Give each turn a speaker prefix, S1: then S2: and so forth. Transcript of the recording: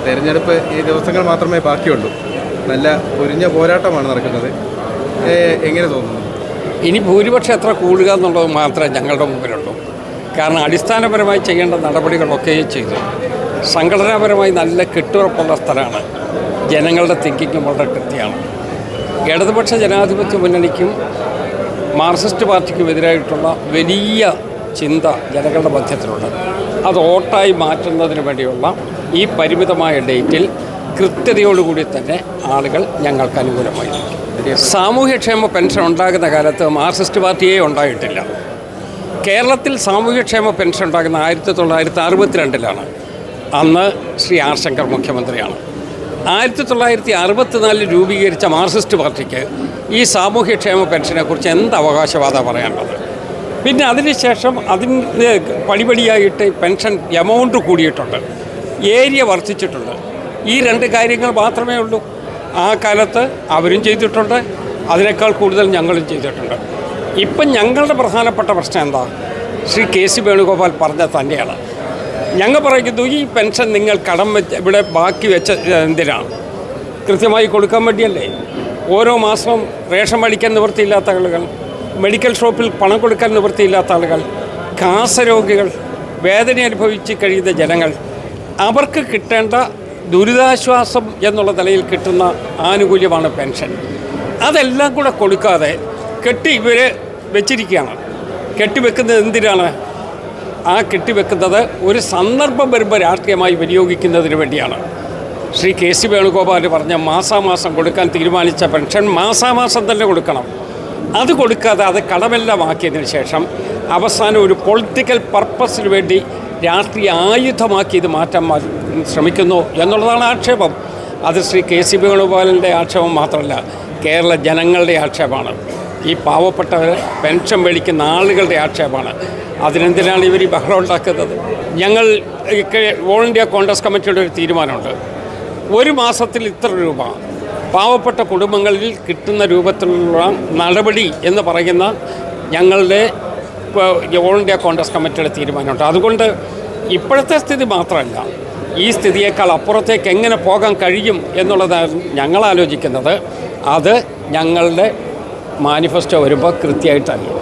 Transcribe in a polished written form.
S1: തെരഞ്ഞെടുപ്പ് ഈ ദിവസങ്ങൾ മാത്രമേ ബാക്കിയുള്ളൂ. നല്ല പൊരിഞ്ഞ പോരാട്ടമാണ് നടക്കുന്നത്. എങ്ങനെ തോന്നുന്നു?
S2: ഇനി ഭൂരിപക്ഷം എത്ര കൂടുക എന്നുള്ളത് മാത്രമേ ഞങ്ങളുടെ മുമ്പിലുള്ളൂ. കാരണം അടിസ്ഥാനപരമായി ചെയ്യേണ്ട നടപടികളൊക്കെ ചെയ്തു. സംഘടനാപരമായി നല്ല കെട്ടുറപ്പുള്ള സ്ഥലമാണ്. ജനങ്ങളുടെ തിങ്കിങ്ങും വളരെ കൃത്യമാണ്. ഇടതുപക്ഷ ജനാധിപത്യ മുന്നണിക്കും മാർക്സിസ്റ്റ് പാർട്ടിക്കും എതിരായിട്ടുള്ള വലിയ ചിന്ത ജനങ്ങളുടെ മധ്യത്തിലുണ്ട്. അത് വോട്ടായി മാറ്റുന്നതിന് വേണ്ടിയുള്ള ഈ പരിമിതമായ ഡേറ്റിൽ കൃത്യതയോടുകൂടി തന്നെ ആളുകൾ ഞങ്ങൾക്ക് അനുകൂലമായിരിക്കും. സാമൂഹ്യക്ഷേമ പെൻഷൻ ഉണ്ടാകുന്ന കാലത്ത് മാർക്സിസ്റ്റ് പാർട്ടിയേ ഉണ്ടായിട്ടില്ല. കേരളത്തിൽ സാമൂഹ്യക്ഷേമ പെൻഷൻ ഉണ്ടാകുന്ന 1962 അന്ന് ശ്രീ ആർ ശങ്കർ മുഖ്യമന്ത്രിയാണ്. 1964 രൂപീകരിച്ച മാർക്സിസ്റ്റ് പാർട്ടിക്ക് ഈ സാമൂഹ്യക്ഷേമ പെൻഷനെക്കുറിച്ച് എന്ത് അവകാശവാദമാണ് പറയാനുള്ളത്? പിന്നെ അതിനുശേഷം അതിന് പടിപടിയായിട്ട് പെൻഷൻ എമൗണ്ട് കൂടിയിട്ടുണ്ട്, ഏരിയ വർദ്ധിച്ചിട്ടുണ്ട്. ഈ 2 കാര്യങ്ങൾ മാത്രമേ ഉള്ളൂ. ആ കാലത്ത് അവരും ചെയ്തിട്ടുണ്ട്, അതിനേക്കാൾ കൂടുതൽ ഞങ്ങളും ചെയ്തിട്ടുണ്ട്. ഇപ്പം ഞങ്ങളുടെ പ്രധാനപ്പെട്ട പ്രശ്നം എന്താ? ശ്രീ കെ സി വേണുഗോപാൽ പറഞ്ഞ തന്നെയാണ്. ഞങ്ങൾ പറയുന്നു, ഈ പെൻഷൻ നിങ്ങൾ കടം വെച്ച് ഇവിടെ ബാക്കി വെച്ച എന്തിനാണ്? കൃത്യമായി കൊടുക്കാൻ വേണ്ടിയല്ലേ? ഓരോ മാസവും റേഷൻ മേടിക്കാൻ നിവൃത്തിയില്ലാത്ത ആളുകൾ, മെഡിക്കൽ ഷോപ്പിൽ പണം കൊടുക്കാൻ നിവൃത്തിയില്ലാത്ത ആളുകൾ, കാസരോഗികൾ, വേദന അനുഭവിച്ച് കഴിയുന്ന ജനങ്ങൾ, അവർക്ക് കിട്ടേണ്ട ദുരിതാശ്വാസം എന്നുള്ള നിലയിൽ കിട്ടുന്ന ആനുകൂല്യമാണ് പെൻഷൻ. അതെല്ലാം കൂടെ കൊടുക്കാതെ ഇവർ വെച്ചിരിക്കുകയാണ്. കെട്ടിവെക്കുന്നത് എന്തിനാണ്? ആ കെട്ടിവെക്കുന്നത് ഒരു സന്ദർഭം വരുമ്പോൾ രാഷ്ട്രീയമായി വിനിയോഗിക്കുന്നതിന് വേണ്ടിയാണ്. ശ്രീ കെ സി വേണുഗോപാൽ പറഞ്ഞ മാസാമാസം കൊടുക്കാൻ തീരുമാനിച്ച പെൻഷൻ മാസാമാസം തന്നെ കൊടുക്കണം. അത് കൊടുക്കാതെ അത് കടമെല്ലാം ആക്കിയതിന് ശേഷം അവസാനം ഒരു പൊളിറ്റിക്കൽ പർപ്പസിന് വേണ്ടി രാഷ്ട്രീയ ആയുധമാക്കി ഇത് മാറ്റാൻ ശ്രമിക്കുന്നു എന്നുള്ളതാണ് ആക്ഷേപം. അത് ശ്രീ കെ സി വേണുഗോപാലിൻ്റെ ആക്ഷേപം മാത്രമല്ല, കേരള ജനങ്ങളുടെ ആക്ഷേപമാണ്. ഈ പാവപ്പെട്ടവർ പെൻഷൻ മേടിക്കുന്ന ആളുകളുടെ ആക്ഷേപമാണ്. അതിനെന്തിനാണ് ഇവർ ഈ ബഹളം ഉണ്ടാക്കുന്നത്? ഞങ്ങൾ ഓൾ ഇന്ത്യ കോൺഗ്രസ് കമ്മിറ്റിയുടെ ഒരു തീരുമാനമുണ്ട്. 1 മാസത്തിൽ ഇത്ര രൂപ പാവപ്പെട്ട കുടുംബങ്ങളിൽ കിട്ടുന്ന രൂപത്തിലുള്ള നടപടി എന്ന് പറയുന്ന ഞങ്ങളുടെ ഓൾ ഇന്ത്യ കോൺഗ്രസ് കമ്മിറ്റിയുടെ തീരുമാനമുണ്ട്. അതുകൊണ്ട് ഇപ്പോഴത്തെ സ്ഥിതി മാത്രമല്ല, ഈ സ്ഥിതിയേക്കാൾ അപ്പുറത്തേക്ക് എങ്ങനെ പോകാൻ കഴിയും എന്നുള്ളതാണ് ഞങ്ങൾ ആലോചിക്കുന്നത്. അത് ഞങ്ങളുടെ മാനിഫെസ്റ്റോ വരുമ്പോൾ കൃത്യമായിട്ടറിയാം.